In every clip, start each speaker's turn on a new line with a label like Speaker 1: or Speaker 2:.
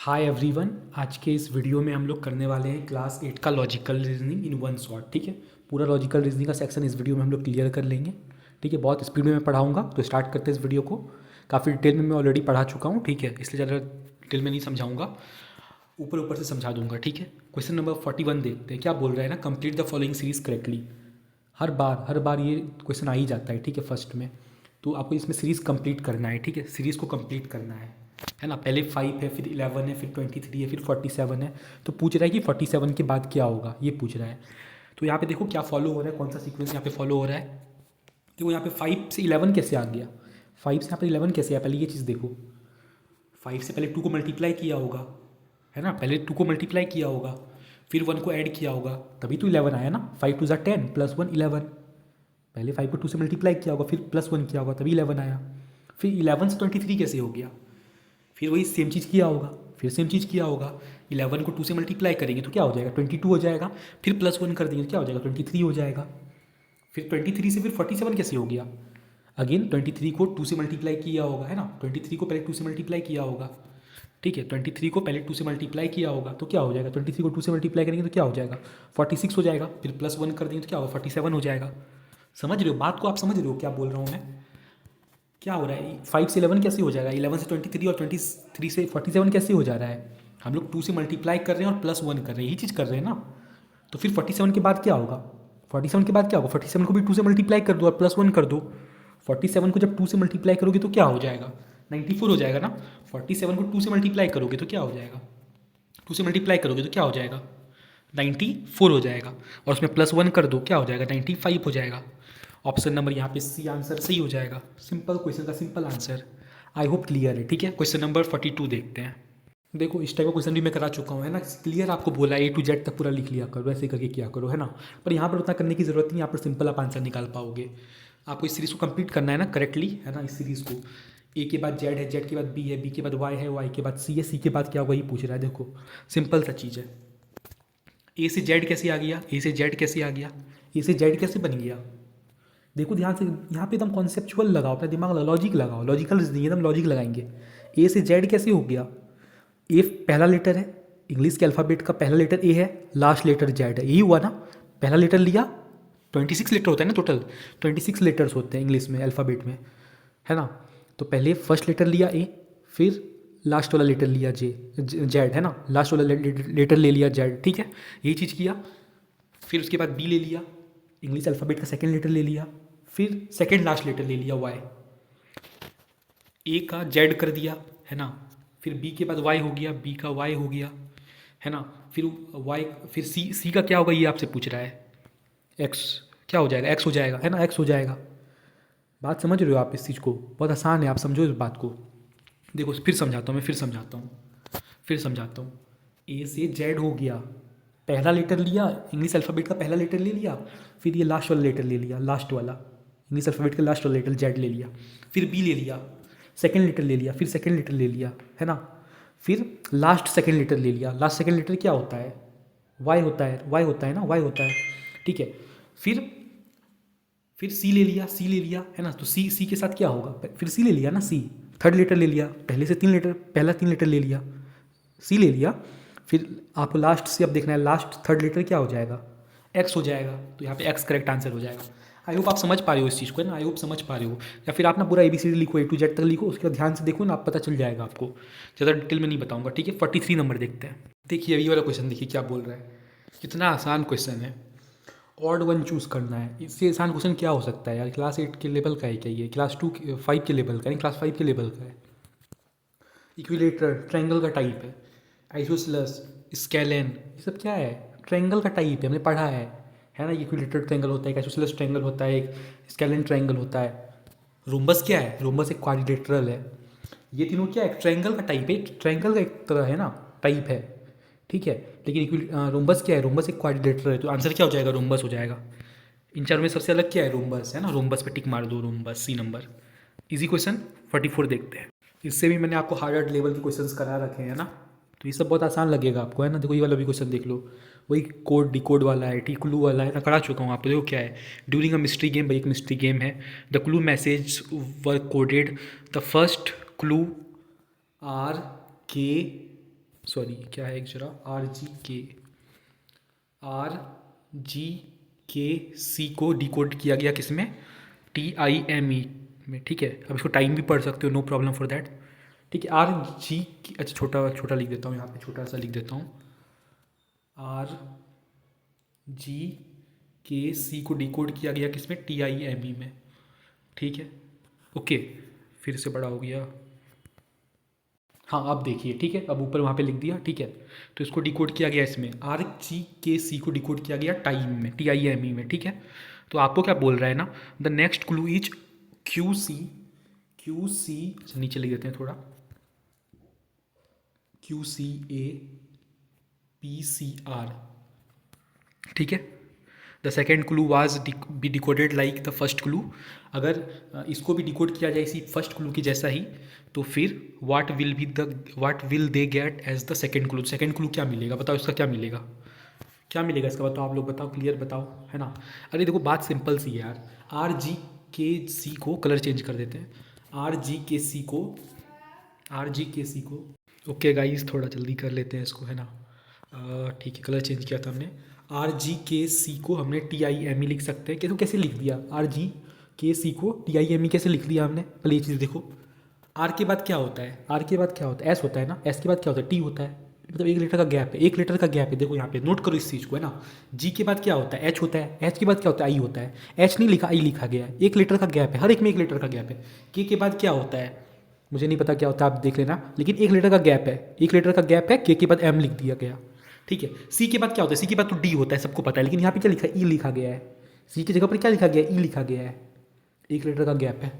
Speaker 1: Hi everyone. आज के इस वीडियो में हम लोग करने वाले हैं क्लास 8 का logical reasoning in one shot. ठीक है, पूरा लॉजिकल रीजनिंग का सेक्शन इस वीडियो में हम लोग क्लियर कर लेंगे। ठीक है, बहुत स्पीड में मैं पढ़ाऊंगा, तो स्टार्ट करते हैं इस वीडियो को। काफ़ी डिटेल में मैं ऑलरेडी पढ़ा चुका हूँ, ठीक है, इसलिए ज़्यादा डिटेल में नहीं समझाऊंगा, ऊपर ऊपर से समझा दूंगा। ठीक है, क्वेश्चन नंबर 41 देखते हैं क्या बोल रहा है ना। Complete the following series correctly. हर बार ये क्वेश्चन आ ही जाता है, ठीक है, फर्स्ट में। तो आपको इसमें सीरीज़ कंप्लीट करना है, ठीक है, सीरीज़ को कंप्लीट करना है ना। पहले 5 है, फिर 11 है, फिर 23 है, फिर 47 है। तो पूछ रहा है कि 47 के बाद क्या होगा, ये पूछ रहा है। तो यहाँ पे देखो क्या फॉलो हो रहा है, कौन सा सीक्वेंस यहाँ पे फॉलो हो रहा है। देखो यहाँ पे 5 से 11 कैसे आ गया, 5 से यहाँ पे 11 कैसे आया, पहले ये चीज़ देखो। 5 से पहले 2 को मल्टीप्लाई किया होगा, है ना, पहले 2 को मल्टीप्लाई किया होगा, फिर 1 को ऐड किया होगा, तभी तो 11 आया ना। 5 2 ज़ा 10 प्लस 1 11। पहले 5 को 2 से मल्टीप्लाई किया होगा, फिर प्लस 1 किया होगा, तभी 11 आया। फिर 11 से 23 कैसे हो गया, फिर वही सेम चीज़ किया होगा, फिर सेम चीज़ किया होगा। 11 को 2 से मल्टीप्लाई करेंगे तो क्या हो जाएगा, 22 हो जाएगा। फिर प्लस 1 कर देंगे तो क्या हो जाएगा, 23 हो जाएगा। फिर 23 से फिर 47 कैसे हो गया। अगेन 23 को 2 से मल्टीप्लाई किया होगा, है ना, 23 को पहले 2 से मल्टीप्लाई किया होगा। ठीक है, 23 को पहले 2 से मल्टीप्लाई किया होगा तो क्या हो जाएगा, 23 को 2 से मल्टीप्लाई करेंगे तो क्या हो जाएगा, 46 हो जाएगा। फिर प्लस 1 कर देंगे तो क्या होगा, 47 हो जाएगा। समझ रहे हो बात को, आप समझ रहे हो क्या बोल रहा हूँ मैं। क्या हो रहा है, 5 से 11 कैसे हो जा रहा है, 11 से 23 और 23 से 47 कैसे हो जा रहा है। हम लोग 2 से मल्टीप्लाई कर रहे हैं और प्लस 1 कर रहे हैं, यही चीज़ कर रहे हैं ना। तो फिर 47 के बाद क्या होगा, 47 के बाद क्या होगा, 47 को भी 2 से मल्टीप्लाई कर दो और प्लस 1 कर दो। 47 को जब 2 से मल्टीप्लाई करोगे तो क्या हो जाएगा, 94 हो जाएगा ना। 47 को 2 से मल्टीप्लाई करोगे तो क्या हो जाएगा, 2 से मल्टीप्लाई करोगे तो क्या हो जाएगा, 94 हो जाएगा। और उसमें प्लस 1 कर दो, क्या हो जाएगा, 95 हो जाएगा। ऑप्शन नंबर यहाँ पे सी आंसर सही हो जाएगा। सिंपल क्वेश्चन का simple answer. I hope clear है। ठीक है, क्वेश्चन नंबर 42 देखते हैं। देखो इस टाइप का क्वेश्चन भी मैं करा चुका हूँ, है ना। क्लियर आपको बोला A to Z तक पूरा लिख लिया करो, ऐसे करके किया करो, है ना। पर यहाँ पर उतना करने की ज़रूरत नहीं, यहाँ पर सिंपल आप आंसर निकाल पाओगे। आपको इस सीरीज़ को कंप्लीट करना है ना करेक्टली, है ना। इस सीरीज़ को A के बाद Z है, Z के बाद B है, B के बाद Y है, Y के बाद C है, C के बाद क्या, वही पूछ रहा है। देखो सिंपल सा चीज़ है। A से Z कैसे आ गया, A से Z कैसे आ गया, A से Z कैसे बन गया। देखो ध्यान से, यहाँ पे एकदम कॉन्सेप्चुअल लगाओ, अपना दिमाग लगाओ, लॉजिक लगाओ, लॉजिकल रीजनिंग एकदम लॉजिक लगाएंगे। ए से जेड कैसे हो गया, ए पहला लेटर है, इंग्लिश के अल्फ़ाबेट का पहला लेटर ए है, लास्ट लेटर जेड है, यही हुआ ना। पहला लेटर लिया, 26 लेटर होता है ना टोटल, 26 लेटर्स होते हैं इंग्लिश में अल्फ़ाबेट में, है ना। तो पहले फर्स्ट लेटर लिया ए, फिर लास्ट वाला लेटर लिया जेड, है ना, लास्ट वाला लेटर ले लिया जेड, ठीक है, यही चीज़ किया। फिर उसके बाद बी ले लिया, इंग्लिश अल्फ़ाबेट का सेकेंड लेटर ले लिया, फिर सेकेंड लास्ट लेटर ले लिया वाई, ए का जेड कर दिया, है ना। फिर बी के बाद वाई हो गया, बी का वाई हो गया, है ना। फिर वाई, फिर सी का क्या होगा ये आपसे पूछ रहा है, एक्स क्या हो जाएगा, एक्स हो जाएगा, है ना, एक्स हो जाएगा। बात समझ रहे हो आप इस चीज़ को, बहुत आसान है, आप समझो इस बात को। देखो फिर समझाता हूँ मैं, फिर समझाता हूँ। ए से जेड हो गया, पहला लेटर लिया, इंग्लिश अल्फ़ाबेट का पहला लेटर ले लिया, फिर ये लास्ट वाला लेटर ले लिया, लास्ट वाला इंग्लिश अल्फ़ाबेट का लास्ट वाला लेटर जेड ले लिया। फिर बी ले लिया, सेकेंड लेटर ले लिया, फिर सेकेंड लेटर ले लिया, है ना। फिर लास्ट सेकेंड लेटर ले लिया, लास्ट सेकेंड लेटर क्या होता है, वाई होता है, वाई होता है ना, वाई होता है, ठीक है। फिर सी ले लिया, सी ले लिया, है ना। तो सी के साथ क्या होगा, फिर सी ले लिया ना, सी थर्ड लेटर ले लिया, पहले से 3 लेटर, पहला 3 लेटर ले लिया, सी ले लिया। फिर आपको लास्ट से अब देखना है, लास्ट थर्ड लेटर क्या हो जाएगा, एक्स हो जाएगा। तो यहाँ पे एक्स करेक्ट आंसर हो जाएगा। आई होप आप समझ पा रहे हो इस चीज़ को, है ना, आई होप समझ पा रहे हो। या फिर आप ना पूरा ABCD लिखो, A to Z तक लिखो, उसके बाद ध्यान से देखो ना, आप पता चल जाएगा आपको, ज़्यादा डिटेल में नहीं बताऊँगा। ठीक है, 43 नंबर देखते हैं। देखिए ये वाला क्वेश्चन देखिए क्या बोल रहा है, कितना आसान क्वेश्चन है। ऑड वन चूज़ करना है, इससे आसान क्वेश्चन क्या हो सकता है यार। क्लास 8 के लेवल का है क्या ये, क्लास 5 के लेवल का है, क्लास 5 के लेवल का है। इक्विलेटर ट्रायंगल का टाइप है, आइसोसेलेस, स्केलेन, ये सब क्या है, ट्रायंगल का टाइप है, हमने पढ़ा है ना। इक्विलेटर ट्रायंगल होता है, एक आइसोसेलेस ट्रायंगल होता है, एक स्केलेन ट्रायंगल होता है। रोम्बस क्या है, रोम्बस एक क्वाड्रिलेटरल है। ये तीनों क्या है, ट्रायंगल का टाइप है, ट्रायंगल का एक तरह है ना, टाइप है, ठीक है। लेकिन रोम्बस क्या है, रोम्बस एक क्वाड्रिलेटरल है, तो आंसर क्या हो जाएगा, रोम्बस हो जाएगा। इन चारों में सबसे अलग क्या है, रोम्बस, है ना। रोम्बस पे टिक मार दो, rhombus, C number. Easy question 44 देखते हैं। इससे भी मैंने आपको हार्ड लेवल के क्वेश्चंस करा रखे हैं ना, तो ये सब बहुत आसान लगेगा आपको, है ना। देखो ये वाला भी क्वेश्चन देख लो, वही कोड डिकोड वाला है, टी क्लू वाला है ना, करा चुका हूँ आपको। देखो क्या है, ड्यूरिंग अ मिस्ट्री गेम, भाई एक मिस्ट्री गेम है, the clue message were coded, the first clue R K sorry क्या है एक जरा, आर जी के सी को डिकोड किया गया किस में, TIME में, ठीक है। अब इसको टाइम भी पढ़ सकते हो, नो प्रॉब्लम फॉर दैट, ठीक है। आर जी, अच्छा छोटा छोटा लिख देता हूँ यहाँ पे, छोटा सा लिख देता हूँ, आर जी के सी को डिकोड किया गया किस में, TIME में, ठीक है। ओके, फिर से बड़ा हो गया, हाँ अब देखिए, ठीक है, अब ऊपर वहाँ पे लिख दिया, ठीक है। तो इसको डिकोड किया गया इसमें, RGKC को डिकोड किया गया टाइम में, TIME में, ठीक है। तो आपको क्या बोल रहा है ना, the next clue is QC, अच्छा नीचे लिख देते हैं थोड़ा, QCAPCR, ठीक है। The second clue was be decoded like the first clue. अगर इसको भी डिकोड किया जाए इसी फर्स्ट क्लू की जैसा ही, तो फिर what will they get as the second clue. Second clue क्या मिलेगा बताओ, इसका क्या मिलेगा, क्या मिलेगा इसका बताओ, आप लोग बताओ, क्लियर बताओ, है ना। अरे देखो बात सिंपल सी है यार, RGKC को कलर चेंज कर देते हैं, RGKC को ओके गाइस, थोड़ा जल्दी कर लेते हैं इसको, है ना। ठीक है, कलर चेंज किया था हमने, RGKC को हमने TIME लिख सकते हैं, कैसे कैसे लिख दिया, RGKC को TIME कैसे लिख दिया हमने, पहले ये चीज़ देखो। आर के बाद क्या होता है, आर के बाद क्या होता है, एस होता है ना, एस के बाद क्या होता है, टी होता है, मतलब 1 लीटर का गैप है, 1 लीटर का गैप है, देखो यहाँ पे नोट करो इस चीज़ को, है ना। जी के बाद क्या होता है, एच होता है, एच के बाद क्या होता है, आई होता है, एच नहीं लिखा, आई लिखा गया है, 1 लीटर का गैप है, हर एक में 1 लीटर का गैप है। के बाद क्या होता है, मुझे नहीं पता क्या होता है, आप देख लेना, लेकिन 1 लीटर का गैप है, 1 लीटर का गैप है, के बाद एम लिख दिया गया, ठीक है। सी के बाद क्या होता है, सी के बाद तो डी होता है, सबको पता है, लेकिन यहाँ पे क्या लिखा है, ई लिखा गया है, सी की जगह पर क्या लिखा गया है, ई लिखा गया है, 1 लीटर का गैप है।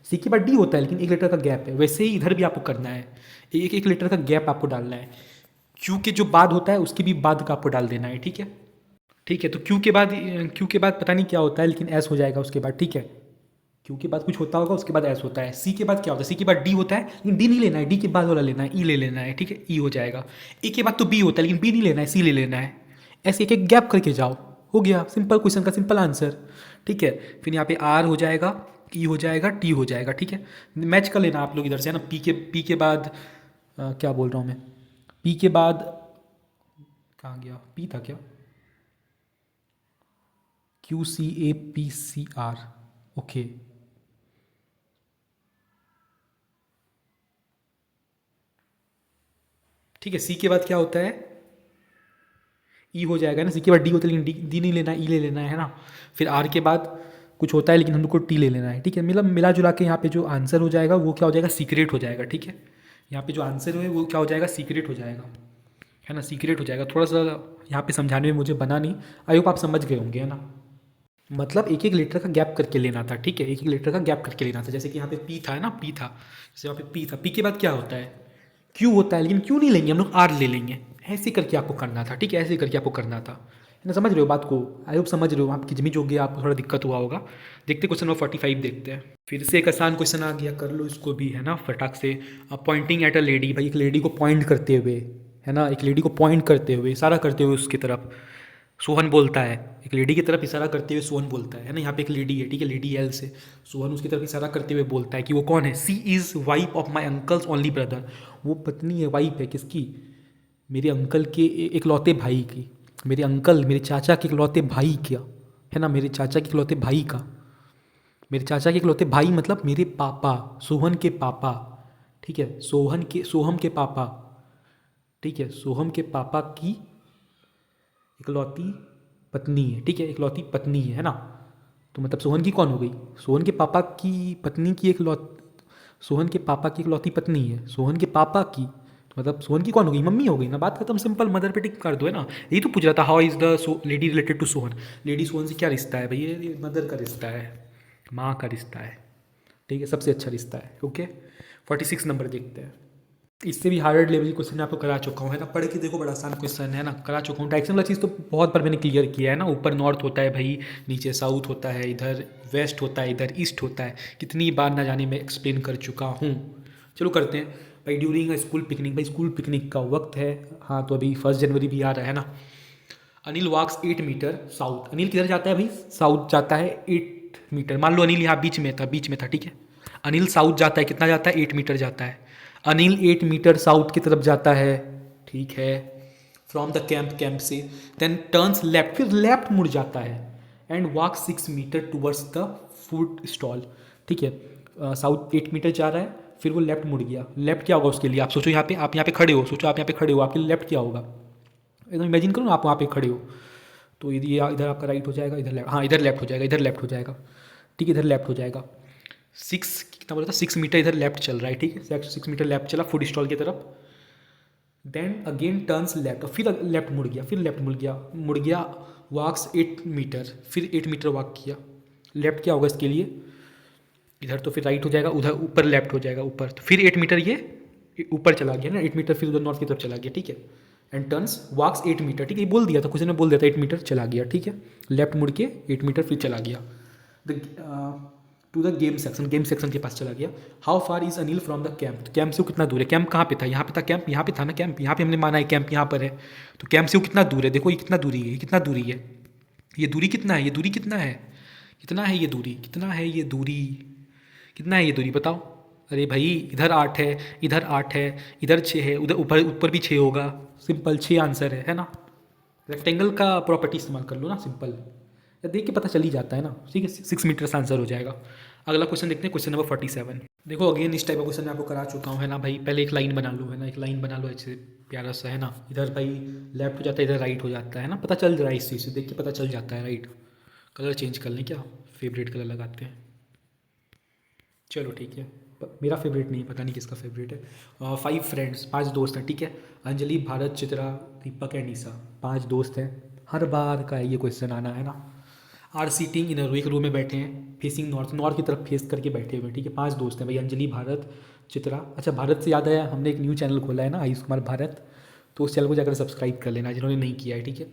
Speaker 1: सी के बाद डी होता है, लेकिन 1 लीटर का गैप है, वैसे ही इधर भी आपको करना है, 1 लीटर का गैप आपको डालना है, क्यू के जो बाद होता है उसके भी बाद का आपको डाल देना है, ठीक है। ठीक है, तो क्यू के बाद पता नहीं क्या होता है, लेकिन एस हो जाएगा उसके बाद, ठीक है। क्यू के बाद कुछ होता होगा, उसके बाद एस होता है। सी के बाद क्या होता है, सी के बाद डी होता है, लेकिन डी नहीं लेना है, डी के बाद वाला लेना है, ई ले लेना है, ठीक है, ई हो जाएगा। ए के बाद तो बी होता है, लेकिन बी नहीं लेना है, सी ले लेना है, ऐसे एक एक गैप करके जाओ, हो गया सिंपल क्वेश्चन का सिंपल आंसर, ठीक है। फिर यहाँ पे आर हो जाएगा, ई हो जाएगा, टी हो जाएगा, ठीक है। मैच कर लेना आप लोग इधर से, है ना। पी के बाद क्या बोल रहा हूँ मैं, पी के बाद कहाँ गया, पी था क्या, QCAPCR, ओके। ठीक है, सी के बाद क्या होता है, ई हो जाएगा ना, सी के बाद डी होता है, लेकिन डी नहीं लेना है, ई ले लेना है ना। फिर आर के बाद कुछ होता है, लेकिन हमको टी ले लेना है, ठीक है। मतलब मिला जुला के यहाँ पे जो आंसर हो जाएगा वो क्या हो जाएगा, सीक्रेट हो जाएगा, ठीक है। यहाँ पे जो आंसर है वो क्या हो जाएगा, सीक्रेट हो जाएगा, है ना, सीक्रेट हो जाएगा। थोड़ा सा यहाँ पे समझाने में मुझे बना नहीं, आई होप आप समझ गए होंगे, है ना। मतलब 1 लीटर का गैप करके लेना था, ठीक है, 1 लीटर का गैप करके लेना था। जैसे कि यहाँ पे पी था, है ना, पी था, जैसे यहाँ पे पी था, पी के बाद क्या होता है, क्यू होता है, लेकिन क्यू नहीं लेंगे हम लोग, आर ले लेंगे, ऐसे करके आपको करना था, ठीक है, ऐसे करके आपको करना था, है ना। समझ रहे हो बात को, आई होप समझ रहे हो, आपकी जमी जो गया आपको थोड़ा दिक्कत हुआ होगा। देखते क्वेश्चन नंबर 45 देखते हैं, फिर से एक आसान क्वेश्चन आ गया, कर लो इसको भी, है ना, फटाक से। पॉइंटिंग एट अ लेडी, भाई एक लेडी को पॉइंट करते हुए, है ना, एक लेडी को पॉइंट करते हुए, इशारा करते हुए उसकी तरफ सोहन बोलता है, एक लेडी की तरफ इशारा करते हुए सोहन बोलता है ना। यहाँ पे एक लेडी है, ठीक है, लेडी एल से सोहन उसकी तरफ इशारा करते हुए बोलता है कि वो कौन है, she is wife of my uncle's only brother, वो पत्नी है, वाइफ है किसकी, मेरे अंकल के इकलौते भाई की, मेरे अंकल मेरे चाचा के इकलौते भाई क्या, है ना, मेरे चाचा के इकलौते भाई का, मेरे चाचा के इकलौते भाई मतलब मेरे पापा, सोहन के पापा, ठीक है, सोहम के पापा, ठीक है, सोहम के पापा की इकलौती पत्नी है, ठीक है, इकलौती पत्नी है ना। तो मतलब सोहन की कौन हो गई, सोहन के पापा की पत्नी की सोहन के पापा की इकलौती पत्नी है, सोहन के पापा की, तो मतलब सोहन की कौन हो गई, मम्मी हो गई ना, बात खत्म, सिंपल, मदर पे टिक कर दो, है ना। यही तो पूछ रहा था, how is the lady related to Sohan, lady Sohan से क्या रिश्ता है भाई, ये मदर का रिश्ता है, माँ का रिश्ता है, ठीक है, सबसे अच्छा रिश्ता है, ओके। 46 नंबर देखते हैं, इससे भी हार्ड लेवल क्वेश्चन आपको करा चुका हूँ, है ना, पढ़ के देखो, बड़ा आसान क्वेश्चन है ना, करा चुका हूँ। डायरेक्शन वाला चीज़ तो बहुत बार मैंने क्लियर किया है ना, ऊपर नॉर्थ होता है भाई, नीचे साउथ होता है, इधर वेस्ट होता है, इधर ईस्ट होता है, कितनी बार ना जाने में एक्सप्लेन कर चुका हूँ। चलो करते हैं भाई, ड्यूरिंग स्कूल पिकनिक, भाई स्कूल पिकनिक का वक्त है, हाँ, तो अभी 1 जनवरी भी आ रहा है ना। अनिल वॉक्स 8 मीटर साउथ, अनिल किधर जाता है भाई, साउथ जाता है 8 मीटर, मान लो अनिल यहाँ बीच में था, ठीक है, अनिल साउथ जाता है, कितना जाता है, 8 मीटर जाता है, अनिल 8 मीटर साउथ की तरफ जाता है, ठीक है, फ्रॉम द कैंप से, देन टर्न्स लेफ्ट, फिर लेफ्ट मुड़ जाता है and walk 6 metre towards the food stall, ठीक है, साउथ 8 मीटर जा रहा है, फिर वो लेफ्ट मुड़ गया। लेफ्ट क्या होगा उसके लिए, आप सोचो, यहाँ पे आप यहाँ पे खड़े हो, सोचो आप यहाँ पे खड़े हो, आपके लिए लेफ्ट क्या होगा, एकदम इमेजिन करो ना आप वहाँ पे खड़े हो, तो ये इधर आपका राइट हो जाएगा, इधर लेफ्ट, हाँ इधर लेफ्ट हो जाएगा, इधर लेफ्ट हो जाएगा, ठीक है, इधर लेफ्ट हो जाएगा। 6 कितना बोला था, 6 मीटर इधर लेफ्ट चल रहा है, ठीक है, 6 मीटर लेफ्ट चला फूड स्टॉल की तरफ, देन अगेन टर्न्स लेफ्ट, फिर लेफ्ट मुड़ गया, फिर लेफ्ट मुड़ गया, वॉक्स 8 मीटर, फिर 8 मीटर वॉक किया। लेफ्ट क्या होगा इसके लिए, इधर तो फिर राइट हो जाएगा, उधर ऊपर लेफ्ट हो जाएगा ऊपर, तो फिर 8 मीटर ये ऊपर चला गया ना, 8 मीटर फिर उधर नॉर्थ की तरफ चला गया, ठीक है, एंड टर्न्स वॉक्स 8 मीटर, ठीक है, ये बोल दिया था, कुछ ने बोल दिया था 8 मीटर चला गया, ठीक है, लेफ्ट मुड़ के 8 मीटर फिर चला गया टू द गेम सेक्शन के पास चला गया। How far is Anil from the camp, camp से वो कितना दूर है, कैंप कहाँ पे था, यहाँ पे था कैंप, यहाँ पे था ना कैंप, यहाँ पे हमने माना है कैंप यहाँ पर है, तो कैंप से वो कितना दूर है, देखो ये कितना दूरी है, ये कितना दूरी है, ये दूरी कितना है, ये दूरी कितना है, कितना है ये दूरी, कितना है ये दूरी, कितना है ये दूरी बताओ। अरे भाई इधर 8 है, इधर 8 है, इधर 6 है, उधर ऊपर भी 6 होगा, सिंपल 6 आंसर है ना। रेक्टेंगल का प्रॉपर्टी इस्तेमाल कर लो ना, सिंपल, या देख के पता चल ही जाता है ना, ठीक है, 6 मीटर से आंसर हो जाएगा। अगला क्वेश्चन देखते हैं, क्वेश्चन नंबर 47। देखो अगेन इस टाइप का क्वेश्चन मैं आपको करा चुका हूँ, है ना भाई, पहले एक लाइन बना लो, है ना, एक लाइन बना लो ऐसे प्यारा सा, है ना, इधर भाई लेफ्ट हो जाता है, इधर राइट हो जाता है ना, पता चल रहा है इस चीज़ से, देख के पता चल जाता है, राइट। कलर चेंज कर लें क्या, फेवरेट कलर लगाते हैं, चलो ठीक है, मेरा फेवरेट नहीं, पता नहीं किसका फेवरेट है। 5 फ्रेंड्स, 5 दोस्त हैं, ठीक है, अंजलि, भारत, चित्रा, दीपक एंड ईसा, 5 दोस्त हैं, हर बार का ये क्वेश्चन आना है ना। आर सीटिंग इन एक रूम में बैठे हैं, फेसिंग नॉर्थ की तरफ फेस करके बैठे हुए हैं, ठीक है, 5 दोस्त हैं भाई, अंजलि, भारत, चित्रा। अच्छा भारत से याद आया, हमने एक न्यू चैनल खोला है ना, आयुष कुमार भारत, तो उस चैनल को जाकर सब्सक्राइब कर लेना जिन्होंने नहीं किया है, ठीक है।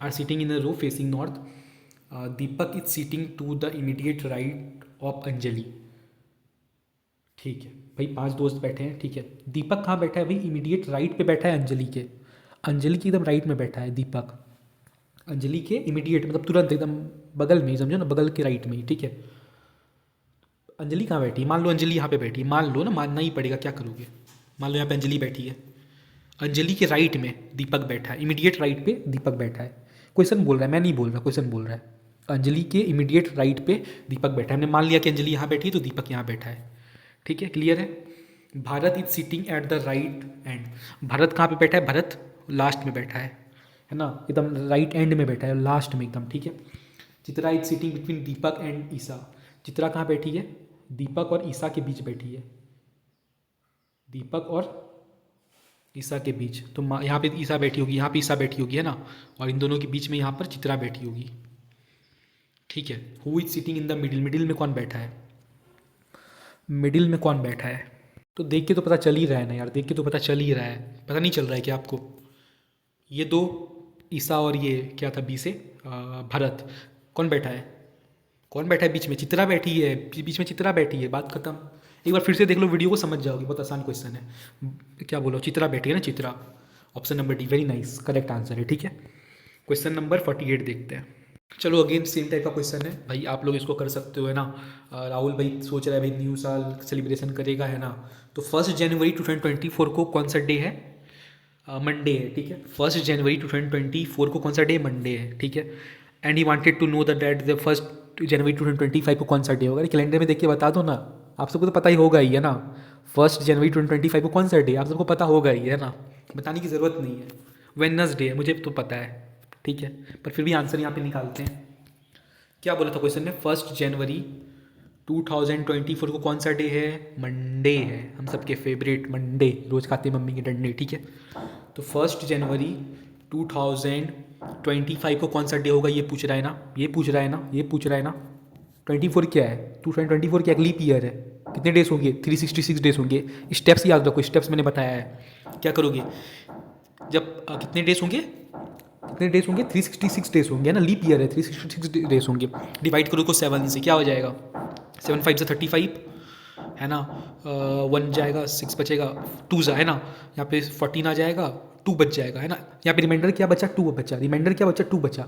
Speaker 1: Are sitting in row facing north, Deepak is sitting to the immediate right of Anjali, ठीक है भाई, 5 दोस्त बैठे हैं, ठीक है, दीपक कहाँ बैठा है भाई, इमीडिएट राइट पे बैठा है अंजलि के, अंजलि के एकदम राइट में बैठा है दीपक, अंजलि के इमीडिएट मतलब तुरंत एकदम बगल में ही, समझो ना, बगल के राइट में ही, ठीक है। अंजलि कहाँ बैठी है, मान लो अंजलि यहाँ पे बैठी है, मान लो ना, मानना ही पड़ेगा, क्या करोगे, मान लो यहाँ पे अंजलि बैठी है, अंजलि के राइट में दीपक बैठा है, इमीडिएट राइट पे दीपक बैठा है, क्वेश्चन बोल रहा है, मैं नहीं बोल रहा, क्वेश्चन बोल रहा है, अंजलि के इमीडिएट राइट पे दीपक बैठा है, हमने मान लिया कि अंजलि यहाँ बैठी है तो दीपक यहाँ बैठा है, ठीक है, क्लियर है। Bharat is seating at the right and, Bharat कहाँ पे बैठा है, भारत लास्ट में बैठा है ना, एकदम राइट एंड में बैठा है, लास्ट में एकदम, ठीक है। Chitra is sitting between Deepak and Isa, Chitra कहाँ बैठी है, दीपक और ईसा के बीच बैठी है, दीपक और ईसा के बीच, तो यहाँ पे ईसा बैठी होगी, यहाँ पे ईसा बैठी होगी, है ना, और इन दोनों के बीच में यहाँ पर चित्रा बैठी होगी, ठीक है। Who is seating in the middle, middle में कौन बैठा है, मिडिल में कौन बैठा है, तो देख के तो पता चल ही रहा है ना यार, देख के तो पता चल ही रहा है, पता नहीं चल रहा है क्या आपको, ये 2 ईसा और ये क्या था बी से भरत, कौन बैठा है, कौन बैठा है बीच में, चित्रा बैठी है, बीच में चित्रा बैठी है, बात खत्म। एक बार फिर से देख लो वीडियो को, समझ जाओगे, बहुत आसान क्वेश्चन है, क्या बोलो, चित्रा बैठी है ना, Chitra, option number D, very nice, correct answer है, ठीक है। क्वेश्चन नंबर 48 देखते हैं, चलो अगेन सेम टाइप का क्वेश्चन है भाई, आप लोग इसको कर सकते हो, है ना। राहुल भाई सोच रहा है भाई न्यू साल सेलिब्रेशन करेगा, है ना, तो 1 जनवरी 2024 को कौन सा डे है, मंडे है, ठीक है, 1 जनवरी 2024 को कौन सा डे, मंडे है, ठीक है। And he wanted to know the date the 1 January 2025 को कौन सा डे होगा, कैलेंडर में देख के बता दो ना, आप सबको तो पता ही होगा ही, है ना, 1 जनवरी 2025 को कौन सा डे, आप सबको पता होगा ही, है ना, बताने की ज़रूरत नहीं है, वेडनेसडे है, मुझे तो पता है, ठीक है, पर फिर भी आंसर यहाँ पे निकालते हैं। क्या बोला था क्वेश्चन में, 1 जनवरी 2024 को कौन सा डे है, मंडे है, हम सबके फेवरेट मंडे, रोज़ खाते मम्मी के डंडे, ठीक है। तो 1 जनवरी 2025 को कौन सा डे होगा, ये पूछ रहा है ना, ये पूछ रहा है ना, ये पूछ रहा है ना, 24 क्या है, 2024 क्या लीप ईयर है, कितने डेज होंगे, 366 डेज होंगे, स्टेप्स याद रखो, स्टेप्स मैंने बताया है, क्या करोगे जब कितने डेज होंगे, कितने डेज होंगे, 366 डेज होंगे, है ना, लीप ईयर है, 366 डेज होंगे, डिवाइड करो को 7 से, क्या हो जाएगा, 7 5 से 35, है ना, 1 जाएगा, 6 बचेगा, 2 है ना, यहाँ पे 14 आ जाएगा, 2 बच जाएगा, है ना, यहाँ पे रिमाइंडर क्या बचा, 2 बचा, रिमाइंडर क्या बचा, 2 बचा,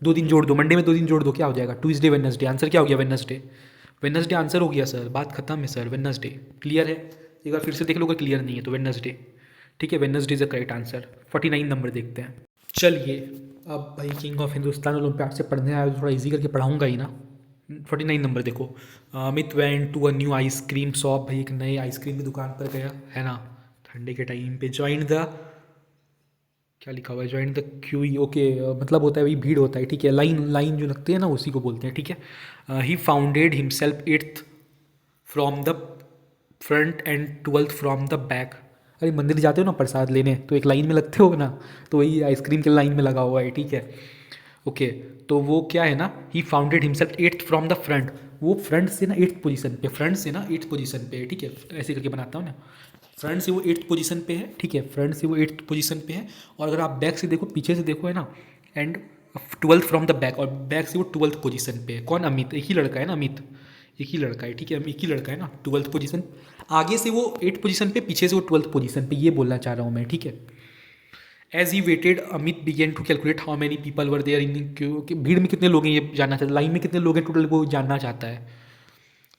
Speaker 1: 2 दिन जोड़ दो, मंडे में 2 दिन जोड़ दो, क्या हो जाएगा, ट्यूसडे वेडनेसडे, आंसर क्या हो गया, वेडनेसडे, वेडनेसडे आंसर हो गया सर, बात खत्म है सर, वेडनेसडे, क्लियर है। एक बार फिर से देख लो, अगर क्लियर नहीं है तो वेडनेसडे, ठीक है, Wednesday is the correct answer. 49 number देखते हैं। चलिए अब भाई किंग ऑफ हिंदुस्तान ओलंपियाड से पढ़ने आया तो थोड़ा इजी करके पढ़ाऊंगा ही ना। 49 नंबर देखो, Amit went to a new ice cream shop, भाई एक नए आइसक्रीम की दुकान पर गया है ना ठंडे के टाइम पे। ज्वाइन द, क्या लिखा हुआ है, ज्वाइन द क्यू, ओके मतलब होता है वही भीड़ होता है, ठीक है, लाइन लाइन जो लगती है ना उसी को बोलते हैं, ठीक है। He founded himself 8th from the front and 12th from the back. अरे मंदिर जाते हो ना प्रसाद लेने तो एक लाइन में लगते हो ना, तो वही आइसक्रीम के लाइन में लगा हुआ है, ठीक है। ओके तो वो क्या है ना, he founded himself 8th from the front, वो फ्रंट से ना 8th पोजीशन पे, फ्रंट से ना 8th पोजीशन पे है, ठीक है, ऐसे करके बनाता हूँ ना, फ्रंट से वो 8th पोजीशन पे है, ठीक है, फ्रंट से वो 8th पोजीशन पे है। और अगर आप बैक से देखो, पीछे से देखो है ना, and 12th from the back, और बैक से वो 12th पोजीशन पे है। कौन? अमित, एक ही लड़का है ना अमित, एक ही लड़का है, ठीक है, एक ही लड़का है ना 12th पोजीशन। आगे से वो 8th पोजीशन पे, पीछे से वो 12th पोजीशन पे, ये बोलना चाह रहा हूँ मैं, ठीक है। As he waited Amit began to calculate how many people were there in queue, कि भीड़ में कितने लोग हैं ये जानना चाहता है, लाइन में कितने लोग हैं टोटल वो जानना चाहता है।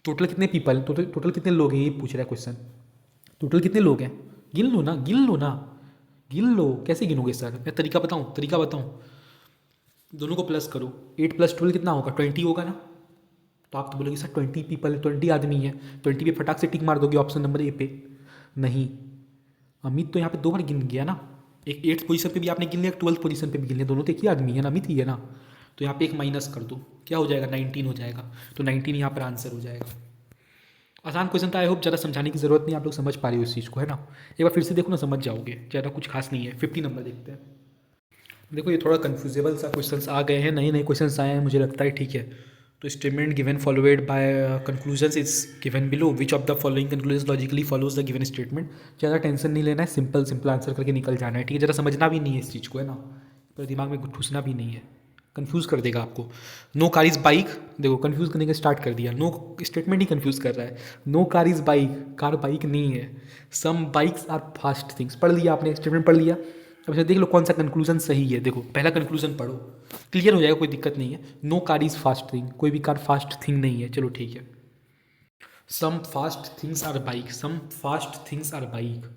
Speaker 1: टोटल कितने पीपल, टोटल कितने लोग हैं ये पूछ रहा है क्वेश्चन। टोटल कितने लोग हैं, गिन लो ना, गिन लो ना, गिन लो। कैसे गिनोगे सर, मैं तरीका बताऊँ, तरीका बताऊँ, दोनों को प्लस करो, 8 + 12 कितना होगा, 20 होगा ना। तो आप तो बोलोगे सर 20 पीपल, 20 आदमी है, 20 पे फटाक से टिक मार दोगे ऑप्शन नंबर ए पे। नहीं, अमित तो यहाँ पे 2 बार गिन गया ना, एक 8th पोजीशन पे भी आपने गिन लिया, 12th पोजीशन पे भी गिन लिया, दोनों तो एक ही आदमी है ना, अमित ही है ना। तो यहाँ पे एक माइनस कर दो, क्या हो जाएगा, 19 हो जाएगा। तो 19 यहाँ पर आंसर हो जाएगा। आसान क्वेश्चन था, आई होप ज़्यादा समझाने की ज़रूरत नहीं, आप लोग समझ पा रहे हो इस चीज़ को, है ना। एक बार फिर से देखो ना, समझ जाओगे, ज़्यादा कुछ खास नहीं है। 50 नंबर देखते हैं। देखो ये थोड़ा कन्फ्यूजेबल सा क्वेश्चंस आ गए हैं, नए नए क्वेश्चंस आए हैं मुझे लगता है, ठीक है। तो statement given followed by conclusions is given below, which of the following conclusion logically follows the given statement. ज़्यादा टेंशन नहीं लेना है, सिंपल सिंपल आंसर करके निकल जाना है, ठीक है। ज़रा समझना भी नहीं है इस चीज़ को, है ना, पर दिमाग में घुसना भी नहीं है, कंफ्यूज कर देगा आपको। नो कार इज़ बाइक, देखो कंफ्यूज करने का स्टार्ट कर दिया, नो स्टेटमेंट ही कंफ्यूज कर रहा है। No car is bike, car bike नहीं है। Some bikes are fast things, पढ़ लिया आपने, स्टेटमेंट पढ़ लिया। अब इसे देख लो कौन सा कंक्लूजन सही है, देखो पहला कंक्लूजन पढ़ो, क्लियर हो जाएगा, कोई दिक्कत नहीं है। No car is fast thing, कोई भी कार फास्ट थिंग नहीं है, चलो ठीक है। Some fast things are bike, some fast things are bike,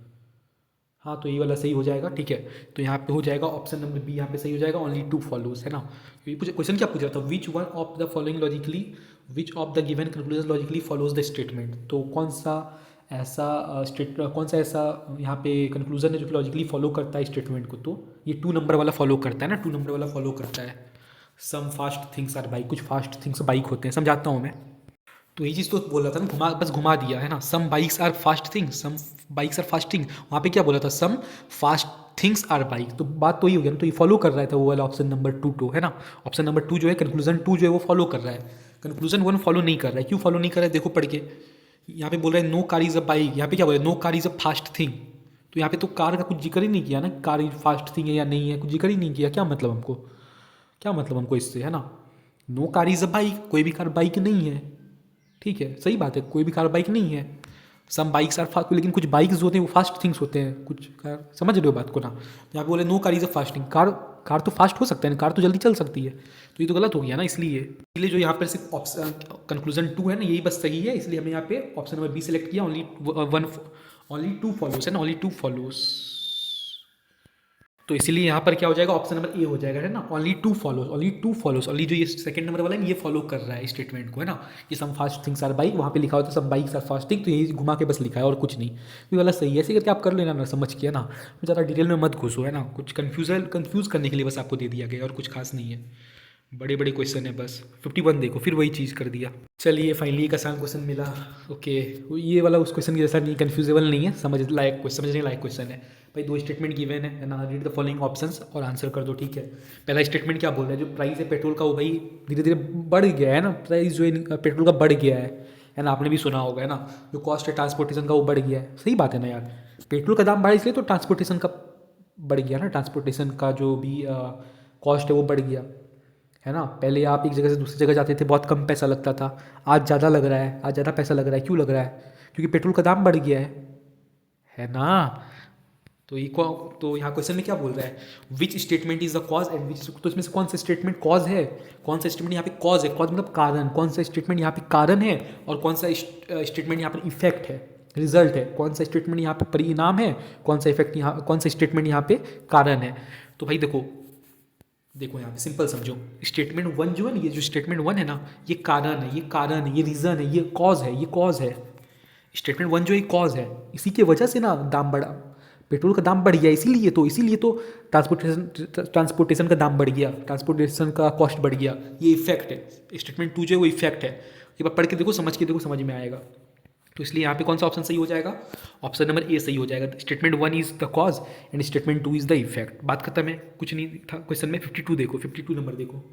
Speaker 1: हाँ तो ये वाला सही हो जाएगा, ठीक है। तो यहाँ पे हो जाएगा ऑप्शन नंबर बी, यहाँ पे सही हो जाएगा, ओनली 2 फॉलोज, है ना। क्वेश्चन क्या पूछ रहा था, which one of the following logically, which of the given conclusion logically follows the statement. तो कौन सा ऐसा कौन सा ऐसा यहाँ पे कंक्लूजन है जो कि लॉजिकली फॉलो करता है स्टेटमेंट को। तो ये 2 नंबर वाला फॉलो करता है ना, 2 नंबर वाला फॉलो करता है। Some fast things are bike, कुछ फास्ट थिंग्स बाइक होते हैं, समझाता हूँ मैं। तो ये चीज़ तो बोल रहा था ना, घुमा दिया है ना। Some bikes are fast things, some bikes are fasting, वहाँ पे क्या बोला था, some fast things are bike. तो बात तो ये हो गया ना, तो ये फॉलो कर रहा था वो वाला ऑप्शन नंबर 2 तो, है ना। ऑप्शन नंबर 2 जो है, कंक्लूजन 2 जो है वो फॉलो कर रहा है, कंक्लूजन 1 फॉलो नहीं कर रहा है। क्यों फॉलो नहीं कर रहा है, देखो पढ़ के, यहाँ पे बोल रहा है no car is a bike, यहाँ पे क्या बोल रहा है, no car is a fast thing. तो यहाँ पे तो कार का कुछ जिक्र ही नहीं किया ना, कार फास्ट थिंग है या नहीं है, कुछ जिक्र ही नहीं किया। क्या मतलब हमको, क्या मतलब हमको इससे, है ना। No car is a bike, कोई भी कार बाइक नहीं है, ठीक है, सही बात है, कोई भी कार बाइक नहीं है। सम बाइक्स आर फास्ट, लेकिन कुछ बाइक्स होते हैं वो फास्ट थिंग्स होते हैं, कुछ कार, समझ रहे हो बात को ना। यहाँ पे बोले no car is a fast thing, car तो फास्ट हो सकता है ना, कार तो जल्दी चल सकती है, तो ये तो गलत हो गया ना। इसलिए जो यहाँ पर सिर्फ ऑप्शन कंक्लूजन 2 है ना, यही बस सही है, इसलिए हमने यहाँ पे ऑप्शन नंबर बी सेलेक्ट किया। ओनली 2 फॉलोज है ना, ओनली 2 फॉलोज। तो इसीलिए यहाँ पर क्या हो जाएगा, ऑप्शन नंबर ए हो जाएगा, है ना। Only 2 follows, only 2 follows, only जो ये सेकंड नंबर वाला है ये फॉलो कर रहा है स्टेटमेंट को, है ना। कि सम फास्ट थिंग्स आर बाइक, वहाँ पे लिखा होता है सम बाइक्स आर फास्टिंग, तो यही घुमा के बस लिखा है और कुछ नहीं। ये वाला सही है, ऐसे करके आप कर लेना ना, समझ के, है ना। ज़्यादा डिटेल में मत घुसो, है ना, कुछ कंफ्यूज करने के लिए बस आपको दे दिया गया और कुछ खास नहीं है। बड़े बड़े क्वेश्चन है बस। 51 देखो, फिर वही चीज़ कर दिया। चलिए फाइनली एक आसान क्वेश्चन मिला। ओके, ये वाला उस क्वेश्चन के जैसा नहीं, कन्फ्यूजेबल नहीं है, समझने लायक क्वेश्चन है। भाई 2 स्टेटमेंट गिवन है ना, रीड द फॉलोइंग ऑप्शंस और आंसर कर दो, ठीक है। पहला स्टेटमेंट क्या बोल रहा है, जो प्राइस है पेट्रोल का वो भाई धीरे धीरे बढ़ गया है ना, प्राइस जो है पेट्रोल का बढ़ गया है ना, आपने भी सुना होगा, है ना। जो कॉस्ट है ट्रांसपोर्टेशन का वो बढ़ गया है, सही बात है ना यार। पेट्रोल का दाम बढ़ा इसलिए तो ट्रांसपोर्टेशन का बढ़ गया ना, ट्रांसपोर्टेशन का जो भी कॉस्ट है वो बढ़ गया, है ना। पहले आप एक जगह से दूसरी जगह जाते थे, बहुत कम पैसा लगता था, आज ज़्यादा लग रहा है, आज ज़्यादा पैसा लग रहा है। क्यों लग रहा है, क्योंकि पेट्रोल का दाम बढ़ गया है ना। तो तो यहाँ क्वेश्चन में क्या बोल रहा है, which statement is the cause and which, तो इसमें से कौन सा स्टेटमेंट कॉज है, कौन सा स्टेटमेंट यहाँ पे कॉज है, कॉज मतलब कारण, कौन सा स्टेटमेंट यहाँ पे कारण है और कौन सा स्टेटमेंट यहाँ पर इफेक्ट है। रिजल्ट है, कौन सा स्टेटमेंट यहाँ पे परिणाम है, कौन सा इफेक्ट यहाँ, कौन सा स्टेटमेंट यहाँ पे कारण है। तो भाई देखो देखो यहाँ पे सिंपल समझो, स्टेटमेंट वन जो है ना, ये जो स्टेटमेंट वन है ना, ये कारण है, ये कारण है, ये रीज़न है, ये कॉज है, ये कॉज है। स्टेटमेंट वन जो है कॉज है, इसी की वजह से ना दाम बढ़ा, पेट्रोल का दाम बढ़ गया, इसीलिए तो ट्रांसपोर्टेशन का दाम बढ़ गया, ट्रांसपोर्टेशन का कॉस्ट बढ़ गया, ये इफेक्ट है। स्टेटमेंट टू जो है वो इफेक्ट है। ये बात पढ़ के देखो, समझ के देखो, समझ में आएगा। तो इसलिए यहाँ पे कौन सा ऑप्शन सही हो जाएगा, ऑप्शन नंबर ए सही हो जाएगा। Statement one is the cause and statement two is the effect. बात खत्म है, कुछ नहीं था क्वेश्चन में। 52 देखो, 52 नंबर देखो।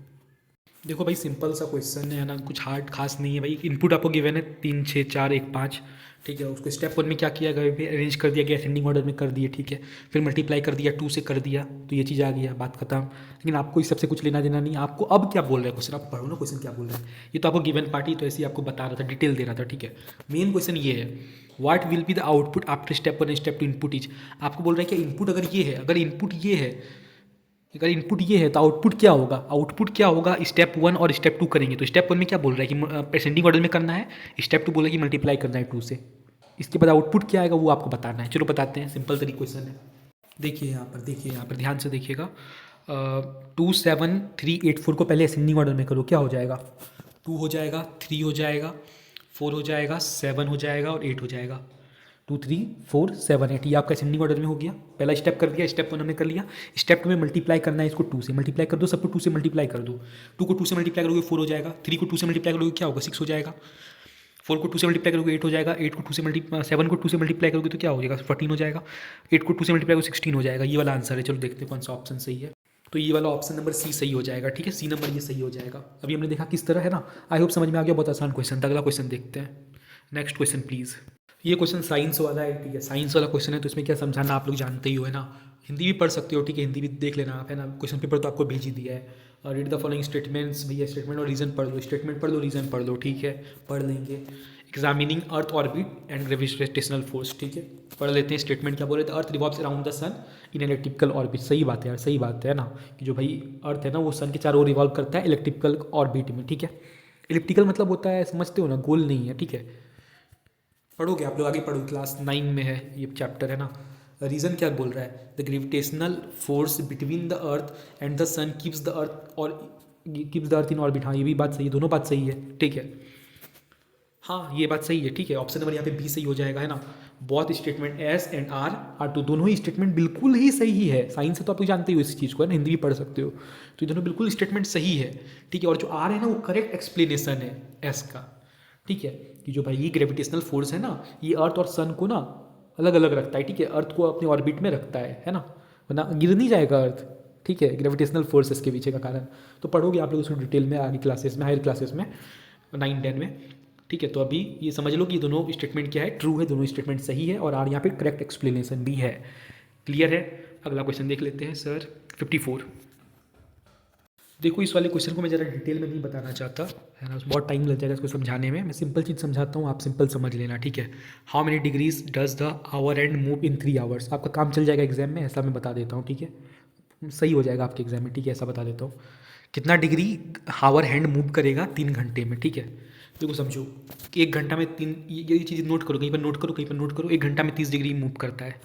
Speaker 1: देखो भाई सिंपल सा क्वेश्चन है ना, कुछ हार्ड खास नहीं है भाई। इनपुट आपको गिवन है 3 6 4 1 5, ठीक है। उसको स्टेप वन में क्या किया गया, अरेंज कर दिया गया, असेंडिंग ऑर्डर में कर दिए, ठीक है। फिर मल्टीप्लाई कर दिया, 2 से कर दिया, तो ये चीज़ आ गया, बात खत्म। लेकिन आपको इस सबसे कुछ लेना देना नहीं। आपको अब क्या बोल रहा है क्वेश्चन, आप पढ़ो ना क्वेश्चन क्या बोल रहा है। ये तो आपको गिवन पार्टी तो ऐसे ही आपको बता रहा था, डिटेल दे रहा था, ठीक है। मेन क्वेश्चन ये है, what will be the output after step one and step two input is. आपको बोल रहा है कि इनपुट अगर ये है, अगर इनपुट ये है, अगर इनपुट ये है तो आउटपुट क्या होगा, आउटपुट क्या होगा। स्टेप वन और स्टेप टू करेंगे तो स्टेप वन में क्या बोल रहा है कि असेंडिंग ऑर्डर में करना है, स्टेप टू बोल रहा है कि मल्टीप्लाई करना है 2 से। इसके बाद आउटपुट क्या आएगा वो आपको बताना है। चलो बताते हैं, सिंपल तरीके क्वेश्चन है। देखिए यहाँ पर ध्यान से देखिएगा। 2 7 3 8 4 को पहले असेंडिंग ऑर्डर में करो, क्या हो जाएगा, 2 हो जाएगा, 3 हो जाएगा, 4 हो जाएगा, 7 हो जाएगा और 8 हो जाएगा। 2 3 4 7 8, ये आपका असेंडिंग ऑर्डर में हो गया। पहला स्टेप कर दिया, स्टेप वन हमने कर लिया। स्टेप टू में मल्टीप्लाई करना है, इसको 2 से मल्टीप्लाई कर दो, सबको 2 से मल्टीप्लाई कर दो। 2 को 2 से मल्टीप्लाई करोगे 4 हो जाएगा, 3 को 2 से मल्टीप्लाई करोगे क्या होगा, 6 हो जाएगा। 4 को 2 से मल्टीप्लाई करोगे 8 हो जाएगा। 8 को 2 से 7 को 2 से मल्टीप्लाई करोगे तो क्या हो जाएगा, 14 हो जाएगा। 8 को 2 से मल्टीप्लाई करोगे 16 हो जाएगा। ये वाला आंसर है। चलो देखते हैं कौन सा ऑप्शन सही है। तो ये वाला ऑप्शन नंबर सी सही हो जाएगा, ठीक है। सी नंबर ये सही हो जाएगा। अभी हमने देखा किस तरह है ना। आई होप समझ में आ गया, बहुत आसान क्वेश्चन था। अगला क्वेश्चन देखते हैं। Next question please. ये क्वेश्चन साइंस वाला है, ठीक है। साइंस वाला क्वेश्चन है तो इसमें क्या समझाना आप लोग जानते ही हो, है ना। हिंदी भी पढ़ सकते हो, ठीक है, हिंदी भी देख लेना आप, है ना। क्वेश्चन पेपर तो आपको भेज ही दिया है। रीड द फॉलोइंग स्टेटमेंट्स, भैया स्टेटमेंट और रीजन पढ़ लो, स्टेटमेंट पढ़ लो, रीजन पढ़ लो, ठीक है, पढ़ लेंगे। Examining earth orbit and gravitational force, ठीक है, पढ़ लेते हैं। स्टेटमेंट क्या बोल रहे थे, earth revolves around the sun in electrical orbit. सही बात है यार, सही बात है ना, कि जो भाई अर्थ है ना वो सन के चारों ओर रिवॉल्व करता है इलेक्ट्रिकल ऑर्बिट में, ठीक है। इलेक्ट्रिकल मतलब होता है, समझते हो ना, गोल नहीं है, ठीक है। पढ़ोगे आप लोग, आगे पढ़ो, क्लास 9 में है ये चैप्टर, है ना। रीज़न क्या बोल रहा है, the gravitational force between the earth and the sun keeps the earth और keeps the earth in orbit. हाँ ये भी बात सही है, दोनों बात सही है, ठीक है। हाँ ये बात सही है, ठीक है। ऑप्शन नंबर यहाँ पे बी सही हो जाएगा, है ना। बहुत statement S and R two, दोनों ही स्टेटमेंट बिल्कुल ही सही है। साइंस से तो आप लोग जानते हो इस चीज़ को, है ना, हिंदी भी पढ़ सकते हो। तो ये दोनों बिल्कुल स्टेटमेंट सही है, ठीक है। और जो आर है ना वो करेक्ट एक्सप्लेनेशन है एस का, ठीक है। कि जो भाई ये ग्रेविटेशनल फोर्स है ना, ये अर्थ और सन को ना अलग अलग रखता है, ठीक है। अर्थ को अपने ऑर्बिट में रखता है ना, वरना गिर नहीं जाएगा अर्थ, ठीक है। ग्रेविटेशनल फोर्सेस के पीछे का कारण तो पढ़ोगे आप लोग उसको डिटेल में आगे क्लासेस में, हायर क्लासेस में 9 10 में, ठीक है। तो अभी ये समझ लो कि ये दोनों स्टेटमेंट क्या है, ट्रू है, दोनों स्टेटमेंट सही है और आर यहाँ पे करेक्ट एक्सप्लेनेशन भी है। क्लियर है। अगला क्वेश्चन देख लेते हैं सर। 54। देखो इस वाले क्वेश्चन को मैं ज़रा डिटेल में नहीं बताना चाहता, है ना, बहुत टाइम लग जाएगा इसको समझाने में। मैं सिंपल चीज़ समझाता हूँ, आप सिंपल समझ लेना, ठीक है। How many degrees does the our and move in 3 hours. आपका काम चल जाएगा एग्जाम में, ऐसा मैं बता देता हूँ, ठीक है। सही हो जाएगा आपके एग्जाम में, ठीक है, ऐसा बता देता हूँ। कितना डिग्री हावर हैंड मूव करेगा 3 घंटे में, ठीक है। देखो समझो कि 1 घंटा में 3, ये चीज़ नोट करो, कहीं पर नोट करो, कहीं पर नोट करो। 1 घंटा में 30 डिग्री मूव करता है।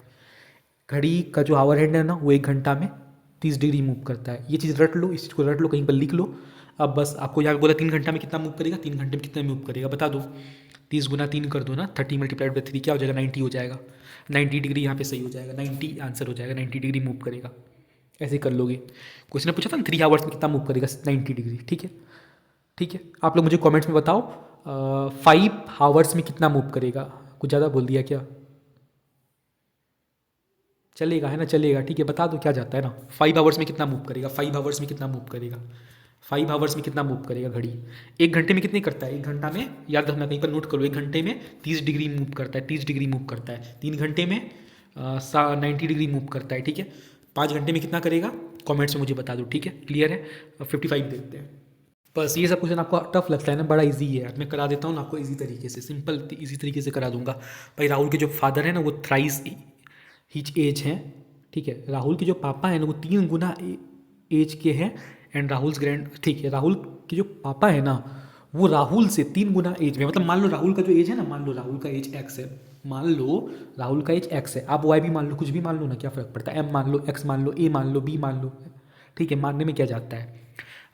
Speaker 1: घड़ी का जो हावर हैंड है ना वो 1 घंटा में 30 डिग्री मूव करता है। ये चीज़ रट लो, इस चीज़ को रट लो, कहीं पर लिख लो। अब बस आपको यहाँ बोला 3 घंटा में कितना मूव करेगा, 3 घंटे में कितना मूव करेगा बता दो। 30 गुना 3 कर दो ना, 30 मल्टीप्लाइड बाई 3 क्या हो जाएगा, 90 हो जाएगा। 90 डिग्री यहाँ पे सही हो जाएगा, 90 आंसर हो जाएगा, 90 डिग्री मूव करेगा। ऐसे कर लोगे। क्वेश्चन ने पूछा था ना 3 आवर्स में कितना मूव करेगा, 90 डिग्री, ठीक है, ठीक है। आप लोग मुझे कॉमेंट्स में बताओ 5 आवर्स में कितना मूव करेगा। कुछ ज़्यादा बोल दिया क्या, चलेगा, है ना, चलेगा, ठीक है। बता दो क्या जाता है ना। 5 आवर्स में कितना मूव करेगा, 5 आवर्स में कितना मूव करेगा, 5 आवर्स में कितना मूव करेगा घड़ी। 1 घंटे में कितनी करता है, 1 घंटा में, याद रखना कहीं पर नोट करो, 1 घंटे में 30 डिग्री मूव करता है, 30 डिग्री मूव करता है। 3 घंटे में 90 डिग्री मूव करता है, ठीक है। 5 घंटे में कितना करेगा, कॉमेंट्स में मुझे बता दो, ठीक है। क्लियर है। 55 देखते हैं। बस ये सब क्वेश्चन आपको टफ लगता है ना, बड़ा इजी है, मैं करा देता हूँ ना आपको इजी तरीके से, सिंपल इजी तरीके से करा दूंगा। भाई राहुल के जो फादर है ना वो थ्राइस हिच एज हैं, ठीक है। राहुल के जो पापा हैं ना वो 3 गुना एज के हैं एंड राहुल्स ग्रैंड, ठीक है। राहुल के जो पापा है ना वो राहुल से 3 गुना एज में, मतलब मान लो राहुल का जो एज है ना, मान लो राहुल का एज एक्स है, मान लो राहुल का एज एक्स है, आप वाई भी मान लो, कुछ भी मान लो ना, क्या फ़र्क पड़ता है, एम मान लो, एक्स मान लो, ए मान लो, बी मान लो, ठीक है। मानने में क्या जाता है,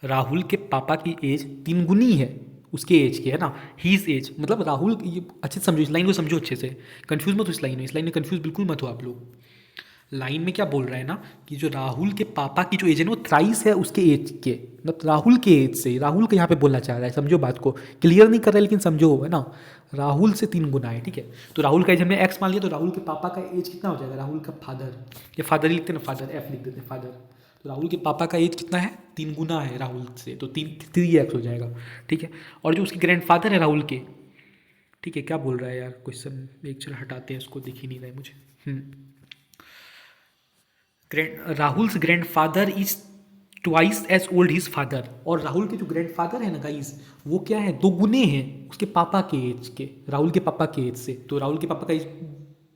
Speaker 1: राहुल के पापा की एज 3 गुनी है उसके एज की, है ना। हीज एज मतलब राहुल, ये अच्छे से समझो, इस लाइन को समझो अच्छे से, कंफ्यूज मत हो इस लाइन में, इस लाइन में कंफ्यूज बिल्कुल मत हो आप लोग। लाइन में क्या बोल रहा है ना कि जो राहुल के पापा की जो एज है ना वो थ्राइस है उसके एज के, मतलब राहुल के एज से, राहुल को यहाँ पे बोलना चाह रहा है, समझो बात को, क्लियर नहीं कर रहा है लेकिन समझो, है ना। राहुल से 3 गुना है, ठीक है। तो राहुल का एज हमने एक्स मान लिया, तो राहुल के पापा का एज कितना हो जाएगा, राहुल का फादर, या फादर ही लिखते हैं ना, फादर एफ लिख देते हैं फादर। तो राहुल के पापा का एज कितना है, 3 गुना है राहुल से, तो 3x हो जाएगा, ठीक है। और जो उसके ग्रैंड फादर है राहुल के, ठीक है, क्या बोल रहा है यार क्वेश्चन, एक चलो हटाते हैं उसको, दिख ही नहीं रहा है मुझे। Rahul's grandfather is twice as old his father, और राहुल के जो ग्रैंड फादर है ना गाइस, वो क्या है, 2 गुने हैं उसके पापा के एज के, राहुल के पापा के एज से। तो राहुल के पापा का एज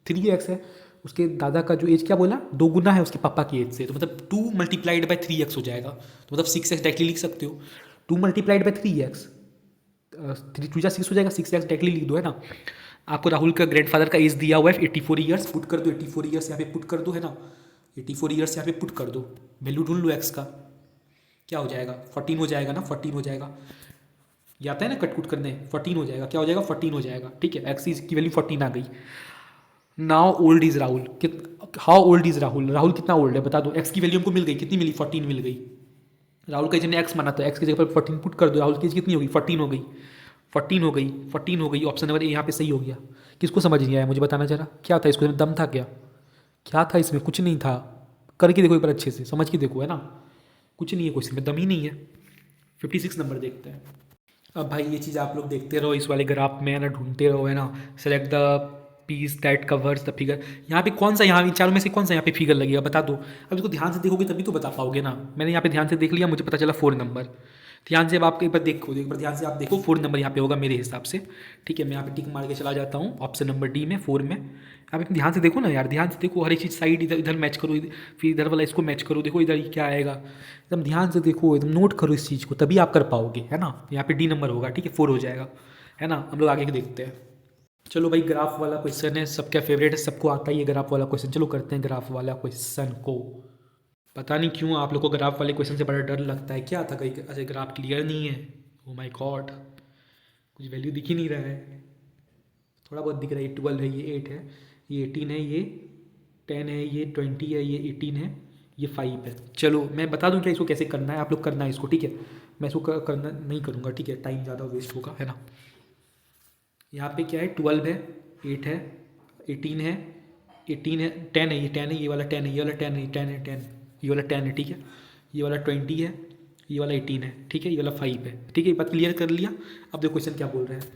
Speaker 1: 3x है, उसके दादा का जो एज क्या बोला, 2 गुना है उसके पापा के एज से, तो मतलब 2 मल्टीप्लाइड बाई 3x हो जाएगा, तो मतलब 6x डायरेक्टली लिख सकते हो, 2 मल्टीप्लाइड बाई 3x, 3 2 6 हो जाएगा, 6x डायरेक्टली लिख दो, है ना। आपको राहुल का ग्रैंडफादर का एज दिया हुआ है 84 ईयर्स, पुट कर दो 84 ईयर्स यहाँ पे पुट कर दो, है ना। 84 ईयर्स यहाँ पे पुट कर दो, वैल्यू ढूंढ लो एक्स का, क्या हो जाएगा, 14 हो जाएगा ना, 14 हो जाएगा, ये आता है ना कट कुट करने, 14 हो जाएगा, क्या हो जाएगा, 14 हो जाएगा, ठीक है। एक्स की वैल्यू 14 आ गई। Now old is Rahul, how old is Rahul, Rahul कितना ओल्ड है बता दो, एक्स की वैल्यू हमको मिल गई, कितनी मिली, 14 मिल गई। राहुल का हमने एक्स माना, तो एक्स की जगह पर 14 पुट कर दो, राहुल की एज कितनी होगी, 14 हो गई, 14 हो गई, 14 हो गई, ऑप्शन नंबर ए यहाँ पे सही हो गया। किसको समझ नहीं आया मुझे बताना जरा, क्या था इसको, दम था क्या, क्या था इसमें, कुछ नहीं था, करके देखो एक बार अच्छे से, समझ के देखो, है ना, कुछ नहीं है क्वेश्चन में, दम ही नहीं है। 56 नंबर देखते हैं। अब भाई ये चीज़ आप लोग देखते रहो इस वाले ग्राफ में, है ना, ढूंढते रहो, है ना। Select the piece that covers the figure, यहाँ पे कौन सा, यहाँ चारों में से कौन सा यहाँ पे फिगर लगेगा बता दो। अब इसको ध्यान से देखोगे तभी तो बता पाओगे ना, मैंने यहाँ पे ध्यान से देख लिया, मुझे पता चला 4 नंबर। ध्यान से अब आप एक बार देखो, एक बार ध्यान से आप देखो, 4 नंबर यहाँ पे होगा मेरे हिसाब से, ठीक है। मैं यहाँ पे टिक मार के चला जाता हूँ ऑप्शन नंबर डी में, 4 में। आप ध्यान से देखो ना यार, ध्यान से देखो, हर एक चीज़ साइड इधर इधर मैच करो, फिर इधर वाला इसको मैच करो, देखो इधर क्या आएगा, एकदम ध्यान से देखो, एकदम नोट करो इस चीज़ को, तभी आप कर पाओगे, है ना। यहाँ पे डी नंबर होगा, ठीक है, 4 हो जाएगा, है ना। हम लोग आगे के देखते हैं। चलो भाई, ग्राफ वाला क्वेश्चन है, सबका फेवरेट है, सबको आता ही है ग्राफ वाला क्वेश्चन। चलो करते हैं ग्राफ वाला क्वेश्चन को। पता नहीं क्यों आप लोग को ग्राफ वाले क्वेश्चन से बड़ा डर लगता है, क्या था कहीं, अच्छा ग्राफ क्लियर नहीं है, ओ माय गॉड, कुछ वैल्यू दिख ही नहीं रहा है, थोड़ा बहुत दिख रहा है, ये 12 है, ये 8 है, ये 18 है, ये 10 है, ये 20 है, ये 18 है, ये 5 है। चलो मैं बता दूं क्या इसको कैसे करना है, आप लोग करना है इसको, ठीक है। मैं इसको करना नहीं करूँगा, ठीक है, टाइम ज़्यादा वेस्ट होगा, है ना। यहाँ पे क्या है, 12 है, 8 है, 18 है, 18 है, 10 है, ये 10 है, ये वाला 10 है, ये वाला 10 है, 10 है, 10, ये वाला 10 है, ठीक है, ये वाला 20 है, ये वाला 18 है, ठीक है, ये वाला 5 है, ठीक है। ये बात क्लियर कर लिया। अब देखो क्वेश्चन क्या बोल रहे हैं,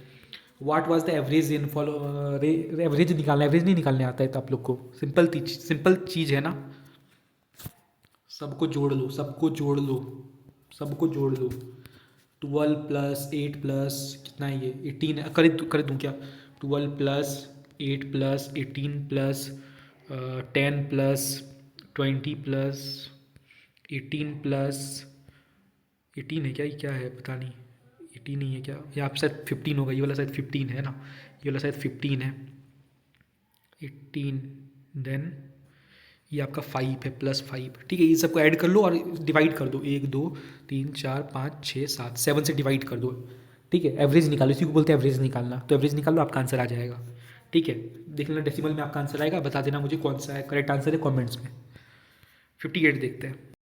Speaker 1: what was the average in follow, average निकालना, एवरेज नहीं निकालने आता है तो आप लोग को, सिंपल चीज़ है ना, सबको जोड़ लो, सबको जोड़ लो, सबको जोड़ लो, 12 प्लस 8 प्लस कितना है ये 18, कर दूँ क्या, 12 plus 8 plus 18 plus 10 plus 20 plus 18 plus 18 है क्या, ये क्या है पता नहीं, 18 नहीं है क्या, यहाँ पे शायद 15 होगा, ये वाला शायद 15 है ना, ये वाला शायद 15 है, 18, देन ये आपका 5 है, प्लस 5, ठीक है। ये सबको ऐड कर लो और डिवाइड कर दो, 1 2 3 4 5 6 7 7 से डिवाइड कर दो, ठीक है। एवरेज निकालो, इसी को बोलते हैं एवरेज निकालना, तो एवरेज निकाल लो, आपका आंसर आ जाएगा, ठीक है। देख लेना डेसिमल में आपका आंसर आएगा, बता देना मुझे कौन सा है करेक्ट आंसर है कमेंट्स में। 58 देखते हैं।